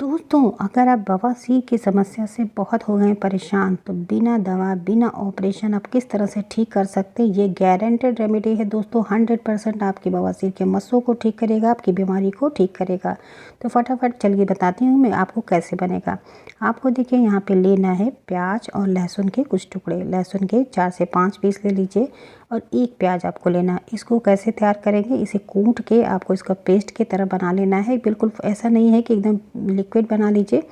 दोस्तों, अगर आप बवासीर की समस्या से बहुत हो गए हैं परेशान, तो बिना दवा, बिना ऑपरेशन आप किस तरह से ठीक कर सकते हैं, ये गारंटेड रेमेडी है दोस्तों। 100% आपकी बवासीर के मस्सों को ठीक करेगा, आपकी बीमारी को ठीक करेगा। तो फटाफट चलिए बताती हूँ मैं आपको कैसे बनेगा। आपको देखिए यहाँ पे लेना है प्याज और लहसुन के कुछ टुकड़े। लहसुन के 4 से 5 पीस ले लीजिए और एक प्याज आपको लेना है। इसको कैसे तैयार करेंगे, इसे कूट के आपको इसका पेस्ट की तरह बना लेना है। बिल्कुल ऐसा नहीं है कि एकदम लिक्विड बना लीजिए,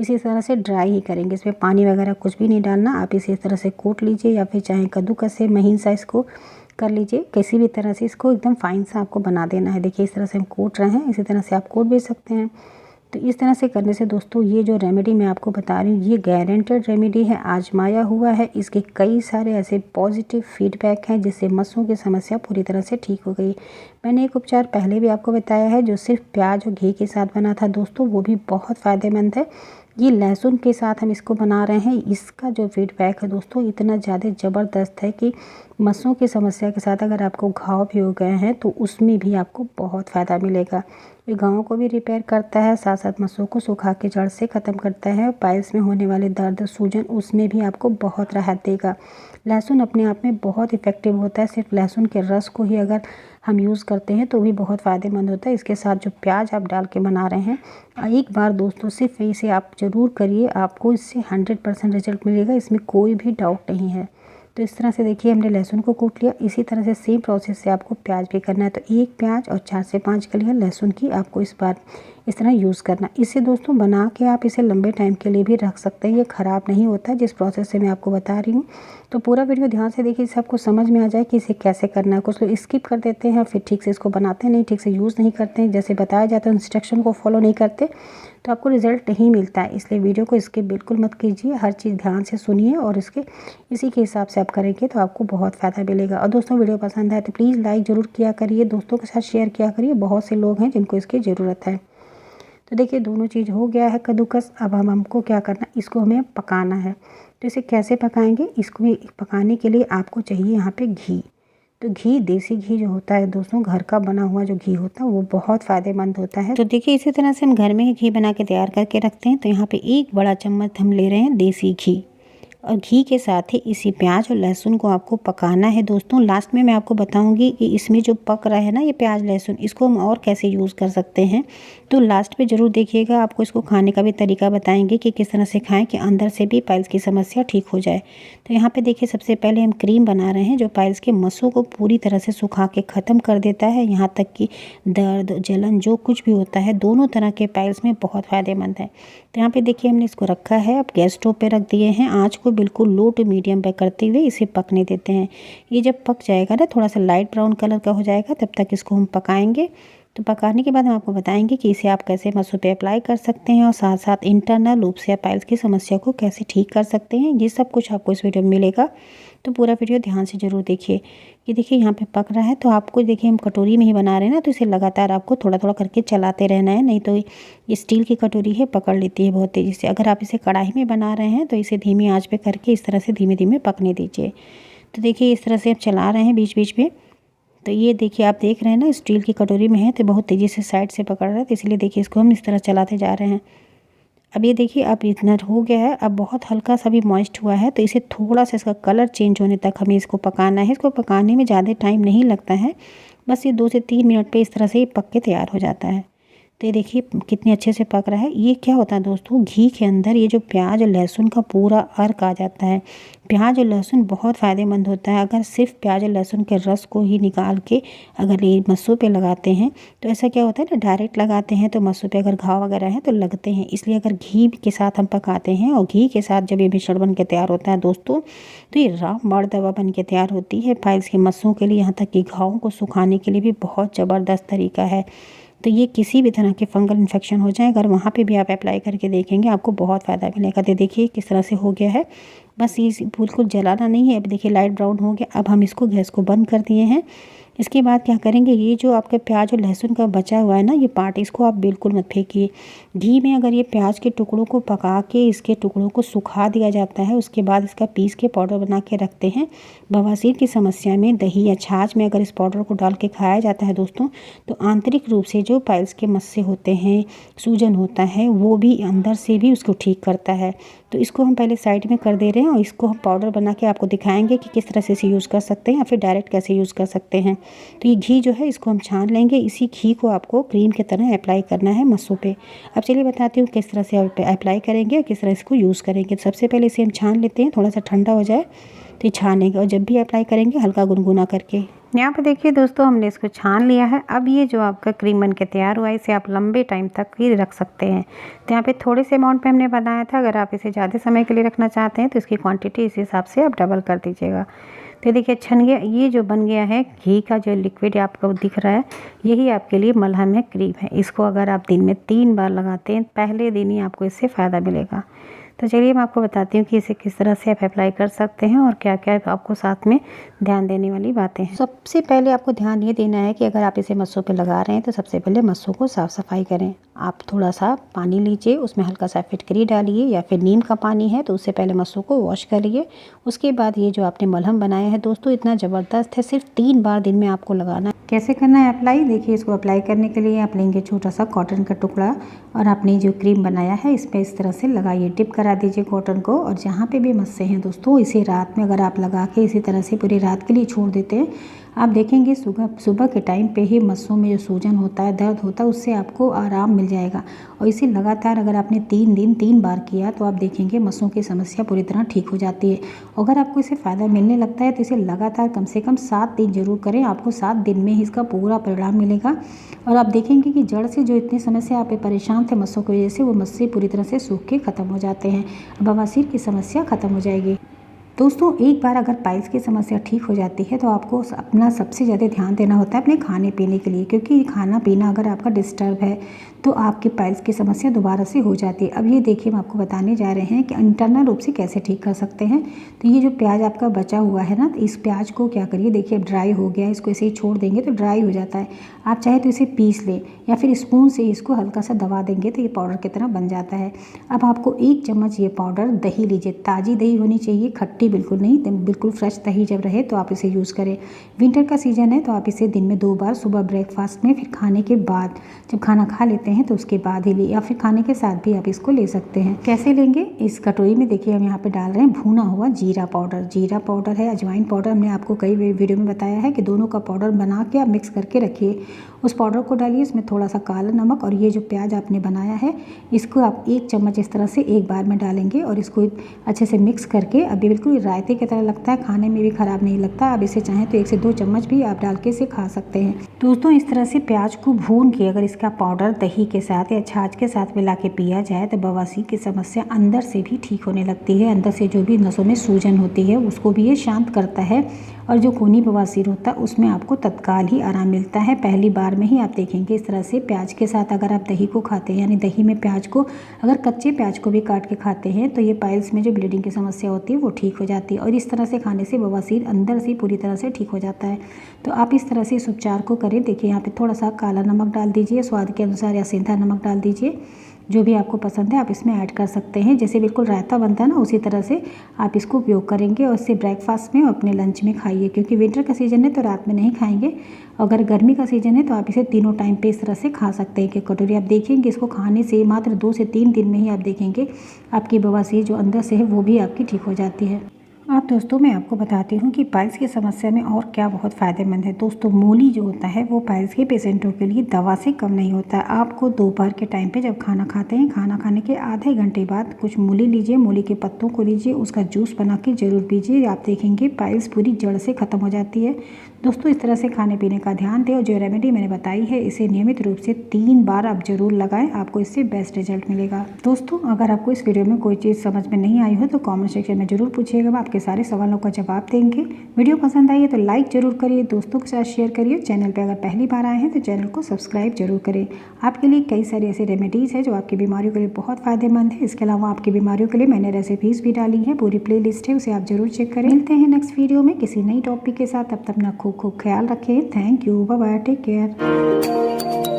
इसी तरह से ड्राई ही करेंगे। इसमें पानी वगैरह कुछ भी नहीं डालना। आप इसी तरह से कूट लीजिए या फिर चाहे कद्दूकस से महीन सा इसको कर लीजिए। किसी भी तरह से इसको एकदम फाइन सा आपको बना देना है। देखिए इस तरह से हम कूट रहे हैं, इसी तरह से आप कूट भी सकते हैं। तो इस तरह से करने से दोस्तों ये जो रेमेडी मैं आपको बता रही हूँ, ये गारंटेड रेमेडी है, आजमाया हुआ है। इसके कई सारे ऐसे पॉजिटिव फीडबैक हैं जिससे मस्सों की समस्या पूरी तरह से ठीक हो गई। मैंने एक उपचार पहले भी आपको बताया है जो सिर्फ प्याज और घी के साथ बना था दोस्तों, वो भी बहुत फ़ायदेमंद है। ये लहसुन के साथ हम इसको बना रहे हैं। इसका जो फीडबैक है दोस्तों इतना ज़्यादा ज़बरदस्त है कि मस्सों की समस्या के साथ अगर आपको घाव भी हो गए हैं तो उसमें भी आपको बहुत फ़ायदा मिलेगा। ये घावों को भी रिपेयर करता है, साथ साथ मस्सों को सुखा के जड़ से ख़त्म करता है। पाइल्स में होने वाले दर्द, सूजन, उसमें भी आपको बहुत राहत देगा। लहसुन अपने आप में बहुत इफ़ेक्टिव होता है। सिर्फ लहसुन के रस को ही अगर हम यूज़ करते हैं तो भी बहुत फ़ायदेमंद होता है। इसके साथ जो प्याज आप डाल के बना रहे हैं, एक बार दोस्तों सिर्फ इसे आप ज़रूर करिए, आपको इससे 100% रिजल्ट मिलेगा, इसमें कोई भी डाउट नहीं है। तो इस तरह से देखिए हमने लहसुन को कूट लिया। इसी तरह से सेम प्रोसेस से आपको प्याज भी करना है। तो एक प्याज और 4 से 5 कलियां लहसुन की आपको इस बार इस तरह यूज़ करना। इसे दोस्तों बना के आप इसे लंबे टाइम के लिए भी रख सकते हैं, ये ख़राब नहीं होता जिस प्रोसेस से मैं आपको बता रही हूँ। तो पूरा वीडियो ध्यान से देखिए, इससे आपको समझ में आ जाए कि इसे कैसे करना है। कुछ लोग स्किप कर देते हैं, फिर ठीक से इसको बनाते नहीं, ठीक से यूज़ नहीं करते हैं, जैसे बताया जाता है इंस्ट्रक्शन को फॉलो नहीं करते तो आपको रिज़ल्ट नहीं मिलता है। इसलिए वीडियो को स्किप बिल्कुल मत कीजिए, हर चीज़ ध्यान से सुनिए और इसी के हिसाब से आप करेंगे तो आपको बहुत फ़ायदा मिलेगा। और दोस्तों वीडियो पसंद आए तो प्लीज़ लाइक ज़रूर किया करिए, दोस्तों के साथ शेयर किया करिए, बहुत से लोग हैं जिनको इसकी ज़रूरत है। तो देखिए दोनों चीज़ हो गया है कद्दूकस। अब हमको क्या करना, इसको हमें पकाना है। तो इसे कैसे पकाएंगे, इसको भी पकाने के लिए आपको चाहिए यहाँ पे घी। तो घी, देसी घी जो होता है दोस्तों, घर का बना हुआ जो घी होता है वो बहुत फ़ायदेमंद होता है। तो देखिए इसी तरह से हम घर में ही घी बना के तैयार करके रखते हैं। तो यहाँ पे 1 बड़ा चम्मच हम ले रहे हैं देसी घी, और घी के साथ ही इसी प्याज और लहसुन को आपको पकाना है दोस्तों। लास्ट में मैं आपको बताऊंगी कि इसमें जो पक रहा है ना ये प्याज लहसुन, इसको हम और कैसे यूज़ कर सकते हैं। तो लास्ट में ज़रूर देखिएगा, आपको इसको खाने का भी तरीका बताएंगे कि किस तरह से खाएं कि अंदर से भी पाइल्स की समस्या ठीक हो जाए। तो यहाँ पे देखिए सबसे पहले हम क्रीम बना रहे हैं जो पाइल्स के मस्सों को पूरी तरह से सुखा के ख़त्म कर देता है। यहाँ तक कि दर्द, जलन जो कुछ भी होता है दोनों तरह के पाइल्स में बहुत फ़ायदेमंद है। तो यहाँ पे देखिए हमने इसको रखा है। अब गैस स्टोव पे रख दिए हैं। आँच को बिल्कुल लो टू मीडियम पे करते हुए इसे पकने देते हैं। ये जब पक जाएगा ना, थोड़ा सा लाइट ब्राउन कलर का हो जाएगा, तब तक इसको हम पकाएंगे। तो पकाने के बाद हम आपको बताएंगे कि इसे आप कैसे मस्सों पे अप्लाई कर सकते हैं और साथ साथ इंटरनल लूप्स या पाइल्स की समस्या को कैसे ठीक कर सकते हैं। ये सब कुछ आपको इस वीडियो में मिलेगा, तो पूरा वीडियो ध्यान से ज़रूर देखिए। ये देखिए यहाँ पे पक रहा है। तो आपको देखिए हम कटोरी में ही बना रहे हैं ना, तो इसे लगातार आपको थोड़ा थोड़ा करके चलाते रहना है, नहीं तो ये स्टील की कटोरी है, पकड़ लेती है बहुत तेज़ी से। अगर आप इसे कढ़ाई में बना रहे हैं तो इसे धीमी आंच पे करके इस तरह से धीमे धीमे पकने दीजिए। तो देखिए इस तरह से आप चला रहे हैं बीच बीच में। तो ये देखिए आप देख रहे हैं ना, स्टील की कटोरी में है तो बहुत तेज़ी से साइड से पकड़ रहा है, तो इसलिए देखिए इसको हम इस तरह चलाते जा रहे हैं। अब ये देखिए अब इतना हो गया है, अब बहुत हल्का सा भी मॉइस्ट हुआ है, तो इसे थोड़ा सा इसका कलर चेंज होने तक हमें इसको पकाना है। इसको पकाने में ज़्यादा टाइम नहीं लगता है, बस ये 2 से 3 मिनट पे इस तरह से ये पक के तैयार हो जाता है। तो ये देखिए कितने अच्छे से पक रहा है। ये क्या होता है दोस्तों, घी के अंदर ये जो प्याज और लहसुन का पूरा अर्क आ जाता है। प्याज और लहसुन बहुत फ़ायदेमंद होता है। अगर सिर्फ प्याज और लहसुन के रस को ही निकाल के अगर ये मस्सों पे लगाते हैं तो ऐसा क्या होता है ना, डायरेक्ट लगाते हैं तो मस्सों पे अगर घाव वगैरह हैं तो लगते हैं। इसलिए अगर घी के साथ हम पकाते हैं और घी के साथ जब ये मिश्रण बन के तैयार होता है दोस्तों, तो ये रामबाण दवा बन के तैयार होती है पाइल्स के मस्सों के लिए। यहाँ तक कि घावों को सुखाने के लिए भी बहुत ज़बरदस्त तरीका है। तो ये किसी भी तरह के फंगल इन्फेक्शन हो जाए, अगर वहाँ पे भी आप अप्लाई करके देखेंगे आपको बहुत फ़ायदा मिलेगा। तो देखिए किस तरह से हो गया है। बस ये बिल्कुल जलाना नहीं है। अब देखिए लाइट ब्राउन हो गया। अब हम इसको गैस को बंद कर दिए हैं। इसके बाद क्या करेंगे, ये जो आपके प्याज और लहसुन का बचा हुआ है ना ये पार्ट, इसको आप बिल्कुल मत फेंकिए। घी में अगर ये प्याज के टुकड़ों को पका के इसके टुकड़ों को सुखा दिया जाता है, उसके बाद इसका पीस के पाउडर बना के रखते हैं। बवासीर की समस्या में दही या छाछ में अगर इस पाउडर को डाल के खाया जाता है दोस्तों, तो आंतरिक रूप से जो पाइल्स के मस्से होते हैं, सूजन होता है, वो भी अंदर से भी उसको ठीक करता है। तो इसको हम पहले साइड में कर दे रहे हैं और इसको हम पाउडर बना के आपको दिखाएंगे कि किस तरह से इसे यूज़ कर सकते हैं या फिर डायरेक्ट कैसे यूज़ कर सकते हैं। तो ये घी जो है इसको हम छान लेंगे। इसी घी को आपको क्रीम की तरह अप्लाई करना है मस्सों पे। अब चलिए बताती हूँ किस तरह से आप अप्लाई करेंगे और किस तरह इसको यूज़ करेंगे। तो सबसे पहले इसे हम छान लेते हैं, थोड़ा सा ठंडा हो जाए तो ये छानेंगे, और जब भी अप्लाई करेंगे हल्का गुनगुना करके। यहाँ पे देखिए दोस्तों हमने इसको छान लिया है। अब ये जो आपका क्रीम बन के तैयार हुआ है, इसे आप लंबे टाइम तक ही रख सकते हैं। तो यहाँ पे थोड़े से अमाउंट पे हमने बनाया था, अगर आप इसे ज़्यादा समय के लिए रखना चाहते हैं तो इसकी क्वांटिटी इस हिसाब से आप डबल कर दीजिएगा। तो देखिए छन गया, ये जो बन गया है घी का जो लिक्विड आपको दिख रहा है, यही आपके लिए मलहम है, क्रीम है। इसको अगर आप दिन में 3 बार लगाते हैं, पहले दिन ही आपको इससे फ़ायदा मिलेगा। तो चलिए मैं आपको बताती हूँ कि इसे किस तरह से आप अप्लाई कर सकते हैं और क्या क्या आपको साथ में ध्यान देने वाली बातें हैं। सबसे पहले आपको ध्यान ये देना है कि अगर आप इसे मस्सों पे लगा रहे हैं तो सबसे पहले मस्सों को साफ़ सफाई करें। आप थोड़ा सा पानी लीजिए, उसमें हल्का सा फिटकरी डालिए या फिर नीम का पानी है तो उससे पहले मस्सों को वॉश करिए। उसके बाद ये जो आपने मलहम बनाया है दोस्तों, इतना ज़बरदस्त है, सिर्फ 3 बार दिन में आपको लगाना है। कैसे करना है अप्लाई, देखिए इसको अप्लाई करने के लिए आप लेंगे छोटा सा कॉटन का टुकड़ा और आपने जो क्रीम बनाया है इस पर इस तरह से लगाइए, टिप करा दीजिए कॉटन को। और जहाँ पे भी मस्से हैं दोस्तों, इसे रात में अगर आप लगा के इसी तरह से पूरी रात के लिए छोड़ देते हैं, आप देखेंगे सुबह के टाइम पे ही मस्सों में जो सूजन होता है, दर्द होता है, उससे आपको आराम मिल जाएगा। और इसे लगातार अगर आपने 3 दिन 3 बार किया तो आप देखेंगे मस्सों की समस्या पूरी तरह ठीक हो जाती है। अगर आपको इसे फ़ायदा मिलने लगता है तो इसे लगातार कम से कम 7 दिन ज़रूर करें, आपको 7 दिन में ही इसका पूरा परिणाम मिलेगा। और आप देखेंगे कि जड़ से जो इतनी समस्या आप परेशान थे मस्सों की वजह से, वो मस्से पूरी तरह से सूख के ख़त्म हो जाते हैं। बवासीर की समस्या ख़त्म हो जाएगी। दोस्तों एक बार अगर पाइल्स की समस्या ठीक हो जाती है तो आपको अपना सबसे ज़्यादा ध्यान देना होता है अपने खाने पीने के लिए, क्योंकि खाना पीना अगर आपका डिस्टर्ब है तो आपके पाइल्स की समस्या दोबारा से हो जाती है। अब ये देखिए हम आपको बताने जा रहे हैं कि इंटरनल रूप से कैसे ठीक कर सकते हैं। तो ये जो प्याज आपका बचा हुआ है ना, तो इस प्याज को क्या करिए, देखिए अब ड्राई हो गया, इसको ऐसे ही छोड़ देंगे तो ड्राई हो जाता है। आप चाहे तो इसे पीस लें या फिर स्पून से इसको हल्का सा दबा देंगे तो ये पाउडर की तरह बन जाता है। अब आपको 1 चम्मच ये पाउडर दही लीजिए, ताज़ी दही होनी चाहिए, खट्टी बिल्कुल नहीं, बिल्कुल फ्रेश दही जब रहे तो आप इसे यूज़ करें। विंटर का सीज़न है तो आप इसे दिन में 2 बार, सुबह ब्रेकफास्ट में, फिर खाने के बाद, जब खाना खा लेते हैं तो उसके बाद ही ले, या फिर खाने के साथ भी आप इसको ले सकते हैं। कैसे लेंगे, इस कटोरी में देखिए हम यहाँ पे डाल रहे हैं भुना हुआ जीरा पाउडर। जीरा पाउडर है, अजवाइन पाउडर, हमने आपको कई वीडियो में बताया है कि दोनों का पाउडर बना के आप मिक्स करके रखिए। उस पाउडर को डालिए, इसमें थोड़ा सा काला नमक, और ये जो प्याज आपने बनाया है इसको आप 1 चम्मच इस तरह से एक बार में डालेंगे और इसको अच्छे से मिक्स करके, अभी बिल्कुल रायते की तरह लगता है, खाने में भी ख़राब नहीं लगता। आप इसे चाहें तो 1 से 2 चम्मच भी आप डाल के इसे खा सकते हैं। दोस्तों इस तरह से प्याज को भून के अगर इसका पाउडर दही के साथ या छाछ के साथ मिला के पिया जाए तो बवासीर की समस्या अंदर से भी ठीक होने लगती है। अंदर से जो भी नसों में सूजन होती है उसको भी ये शांत करता है, और जो खूनी बवासीर होता है उसमें आपको तत्काल ही आराम मिलता है। पहली बार में ही आप देखेंगे इस तरह से प्याज के साथ अगर आप दही को खाते हैं, यानी दही में प्याज को, अगर कच्चे प्याज को भी काट के खाते हैं तो ये पाइल्स में जो ब्लीडिंग की समस्या होती है वो ठीक हो जाती है। और इस तरह से खाने से बवासीर अंदर से पूरी तरह से ठीक हो जाता है। तो आप इस तरह से इस उपचार को करें। देखिए यहाँ पे थोड़ा सा काला नमक डाल दीजिए, स्वाद के अनुसार, या सेंधा नमक डाल दीजिए, जो भी आपको पसंद है आप इसमें ऐड कर सकते हैं। जैसे बिल्कुल रायता बनता है ना, उसी तरह से आप इसको उपयोग करेंगे और इसे ब्रेकफास्ट में और अपने लंच में खाइए। क्योंकि विंटर का सीज़न है तो रात में नहीं खाएंगे, अगर गर्मी का सीज़न है तो आप इसे तीनों टाइम पे इस तरह से खा सकते हैं कि कटोरी। आप देखेंगे इसको खाने से मात्र 2 से 3 दिन में ही आप देखेंगे आपकी बवासीर जो अंदर से है वो भी आपकी ठीक हो जाती है। अब दोस्तों मैं आपको बताती हूँ कि पाइल्स की समस्या में और क्या बहुत फ़ायदेमंद है। दोस्तों मूली जो होता है वो पाइल्स के पेशेंटों के लिए दवा से कम नहीं होता है। आपको दोपहर के टाइम पे जब खाना खाते हैं, खाना खाने के आधे घंटे बाद कुछ मूली लीजिए, मूली के पत्तों को लीजिए, उसका जूस बना के ज़रूर पीजिए। आप देखेंगे पाइल्स पूरी जड़ से ख़त्म हो जाती है। दोस्तों इस तरह से खाने पीने का ध्यान दें और जो रेमेडी मैंने बताई है इसे नियमित रूप से 3 बार आप जरूर लगाएं, आपको इससे बेस्ट रिजल्ट मिलेगा। दोस्तों अगर आपको इस वीडियो में कोई चीज़ समझ में नहीं आई हो तो कमेंट सेक्शन में जरूर पूछिएगा, मैं आपके सारे सवालों का जवाब देंगे। वीडियो पसंद आई है तो लाइक जरूर करिए, दोस्तों के साथ शेयर करिए। चैनल पर अगर पहली बार आए हैं तो चैनल को सब्सक्राइब जरूर करें। आपके लिए कई सारी ऐसी रेमेडीज़ है जो आपकी बीमारियों के लिए बहुत फ़ायदेमंद है। इसके अलावा आपकी बीमारियों के लिए मैंने रेसिपीज़ भी डाली है, पूरी प्ले लिस्ट है, उसे आप जरूर चेक करें। मिलते हैं नेक्स्ट वीडियो में किसी नई टॉपिक के साथ, तब तक अपना खूब ख्याल रखें। Thank you, bye bye, take care.